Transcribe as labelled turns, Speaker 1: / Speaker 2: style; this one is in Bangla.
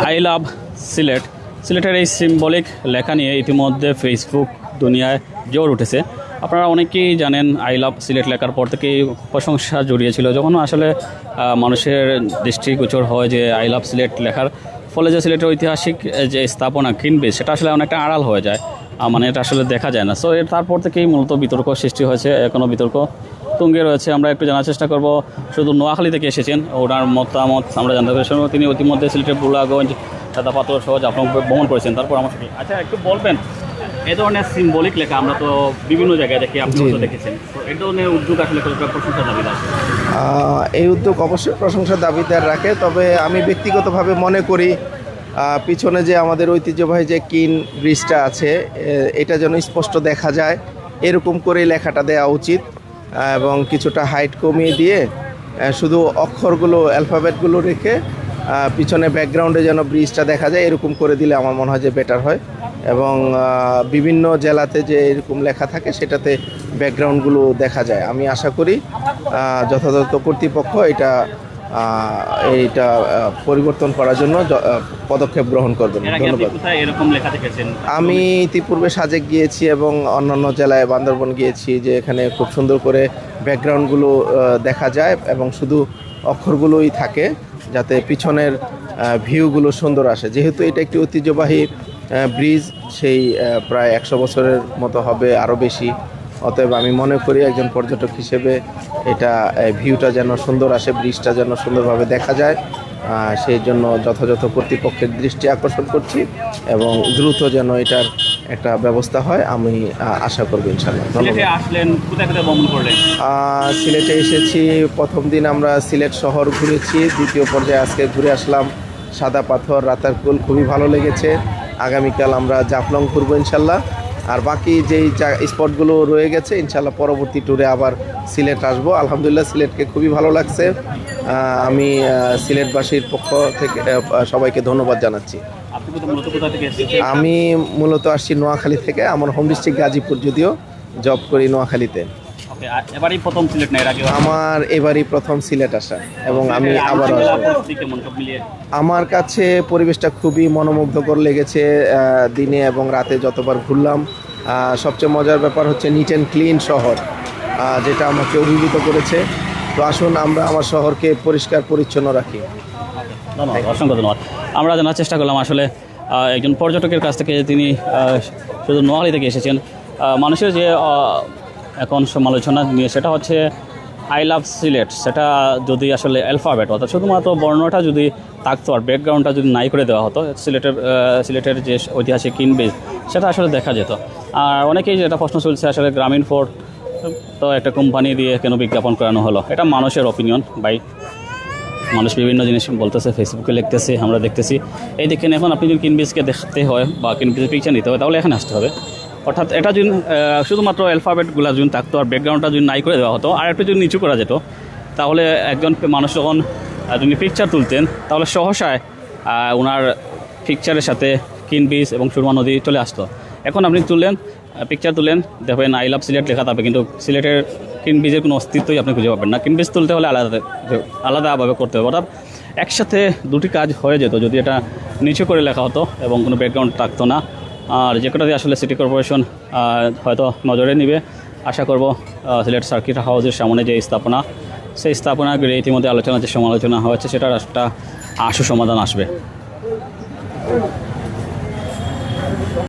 Speaker 1: I love Sylhet. সিলেটের এই সিম্বলিক লেখা নিয়ে ইতিমধ্যে ফেসবুক দুনিয়ায় জোর উঠেছে। আপনারা অনেকেই জানেন আই লাভ সিলেট লেখার পর থেকেই প্রশংসা জড়িয়েছিল, যখন আসলে মানুষের দৃষ্টিগোচর হয় যে আই লাভ সিলেট লেখার ফলে যে সিলেটের ঐতিহাসিক যে স্থাপনা কিনবে সেটা আসলে অনেকটা আড়াল হয়ে যায়, মানে এটা আসলে দেখা যায় না। সো এর তারপর থেকেই মূলত বিতর্ক সৃষ্টি হয়েছে, এখনও বিতর্ক তুঙ্গে রয়েছে। আমরা একটু জানার চেষ্টা করব, শুধু নোয়াখালী থেকে এসেছেন, ওনার মতামত আমরা জানতে পারি। তিনি ইতিমধ্যে সিলেটের বুড়াগঞ্জ, সাদাপাথর সহ জাফলং ভ্রমণ করেছেন। তারপর আমার সাথে আচ্ছা একটু বলবেন, এই ধরনের সিম্বলিক লেখা আমরা তো বিভিন্ন জায়গায় দেখি, আপনি তো দেখেছেন, তো এই ধরনের উদ্যোগ আসলে প্রশংসা দাবিদার।
Speaker 2: এই উদ্যোগ অবশ্যই প্রশংসার দাবিদার রাখে, তবে আমি ব্যক্তিগতভাবে মনে করি পিছনে যে আমাদের ঐতিহ্যবাহী যে কিন ব্রিজটা আছে এটা যেন স্পষ্ট দেখা যায়, এরকম করে লেখাটা দেওয়া উচিত, এবং কিছুটা হাইট কমিয়ে দিয়ে শুধু অক্ষরগুলো অ্যালফাবেটগুলো রেখে পিছনে ব্যাকগ্রাউন্ডে যেন ব্রিজটা দেখা যায়, এরকম করে দিলে আমার মনে হয় যে বেটার হয়। এবং বিভিন্ন জেলাতে যে এরকম লেখা থাকে সেটাতে ব্যাকগ্রাউন্ডগুলো দেখা যায়। আমি আশা করি যথাযথ কর্তৃপক্ষ এইটা পরিবর্তন করার জন্য পদক্ষেপ গ্রহণ করবেন। ধন্যবাদ। আমি ইতিপূর্বে সাজেক গিয়েছি এবং অন্যান্য জেলায় বান্দরবন গিয়েছি, যে এখানে খুব সুন্দর করে ব্যাকগ্রাউন্ডগুলো দেখা যায় এবং শুধু অক্ষরগুলোই থাকে, যাতে পিছনের ভিউগুলো সুন্দর আসে। যেহেতু এটা একটি ঐতিহ্যবাহী ব্রিজ, সেই প্রায় 100 বছরের মতো হবে, আরও বেশি। অতএব আমি মনে করি একজন পর্যটক হিসেবে এটা ভিউটা যেন সুন্দর আসে, ব্রিজটা যেন সুন্দরভাবে দেখা যায়, সেই জন্য যথাযথ কর্তৃপক্ষের দৃষ্টি আকর্ষণ করছি এবং দ্রুত যেন এটার একটা ব্যবস্থা হয়, আমি আশা করব ইনশাআল্লাহ। সিলেটে এসেছি, প্রথম দিন আমরা সিলেট শহর ঘুরেছি, দ্বিতীয় পর্যায়ে আজকে ঘুরে আসলাম সাদা পাথর, রাতারকুল, খুবই ভালো লেগেছে। আগামীকাল আমরা জাফলং ঘুরবো ইনশাল্লাহ। আর বাকি যেই স্পটগুলো রয়ে গেছে ইনশাল্লাহ পরবর্তী ট্যুরে আবার সিলেট আসবো। আলহামদুলিল্লাহ সিলেটকে খুবই ভালো লাগছে। আমি সিলেটবাসীর পক্ষ থেকে সবাইকে ধন্যবাদ জানাচ্ছি। আমি মূলত আসছি নোয়াখালী থেকে, আমার হোম ডিস্ট্রিক্ট গাজীপুর, যদিও জব করি নোয়াখালীতে। আমার এবারই প্রথম সিলেট আসা এবং আমি আবার আমার কাছে পরিবেশটা খুবই মনোমুগ্ধকর লেগেছে। দিনে এবং রাতে যতবার ঘুরলাম, সবচেয়ে মজার ব্যাপার হচ্ছে নিট অ্যান্ড ক্লিন শহর, যেটা আমাকে অভিভূত করেছে। তো আসুন আমরা আমার শহরকে পরিষ্কার পরিচ্ছন্ন রাখি।
Speaker 1: ধন্যবাদ, অসংখ্য ধন্যবাদ। আমরা জানার চেষ্টা করলাম আসলে একজন পর্যটকের কাছ থেকে, তিনি শুধু নোয়াখালী থেকে এসেছেন। মানুষের যে এখন সমালোচনা নিয়ে সেটা হচ্ছে আই লাভ সিলেট, সেটা যদি আসলে অ্যালফাবেট অর্থাৎ শুধুমাত্র বর্ণটা যদি থাকতো আর ব্যাকগ্রাউন্ডটা যদি নাই করে দেওয়া হতো, সিলেটের যে ঐতিহাসিক কিনবেজ সেটা আসলে দেখা যেত। আর অনেকেই যেটা প্রশ্ন চলছে আসলে গ্রামীণ ফোর্ট তো একটা কোম্পানি দিয়ে কেন বিজ্ঞাপন করানো হলো, এটা মানুষের অপিনিয়ন ভাই। মানুষ বিভিন্ন জিনিস বলতেছে, ফেসবুকে লিখতেছে, আমরা দেখতেছি। এই দেখেন এখন আপনি যদি কিনবেজকে দেখতে হয় বা কিনবেজের পিকচার নিতে হয়, তাহলে এখানে আসতে হবে। অর্থাৎ এটা যদি শুধুমাত্র অ্যালফাবেটগুলো যদি থাকতো আর ব্যাকগ্রাউন্ডটা যদি নাই করে দেওয়া হতো আর একটু যদি নিচু করা যেত, তাহলে একজন মানুষ যখন যদি পিকচার তুলতেন তাহলে সহসায় ওনার পিকচারের সাথে কিনবিজ এবং সুরমা নদী চলে আসতো। এখন আপনি পিকচার তুলেন, দেখবেন আই লাভ সিলেট লেখা থাকবে, কিন্তু সিলেটের কিনবিজের কোনো অস্তিত্বই আপনি খুঁজে পাবেন না। কিনবিজ তুলতে হলে আলাদাভাবে করতে হবে। অর্থাৎ একসাথে দুটি কাজ হয়ে যেত যদি এটা নিচু করে লেখা হতো এবং কোনো ব্যাকগ্রাউন্ড থাকতো না। আর যে কটাতে আসলে সিটি কর্পোরেশন হয়তো নজরে নেবে, আশা করব। সিলেট সার্কিট হাউসের সামনে যে স্থাপনা, সেই স্থাপনাগুলি ইতিমধ্যে যে সমালোচনা হয়েছে সেটার একটা আশু সমাধান আসবে।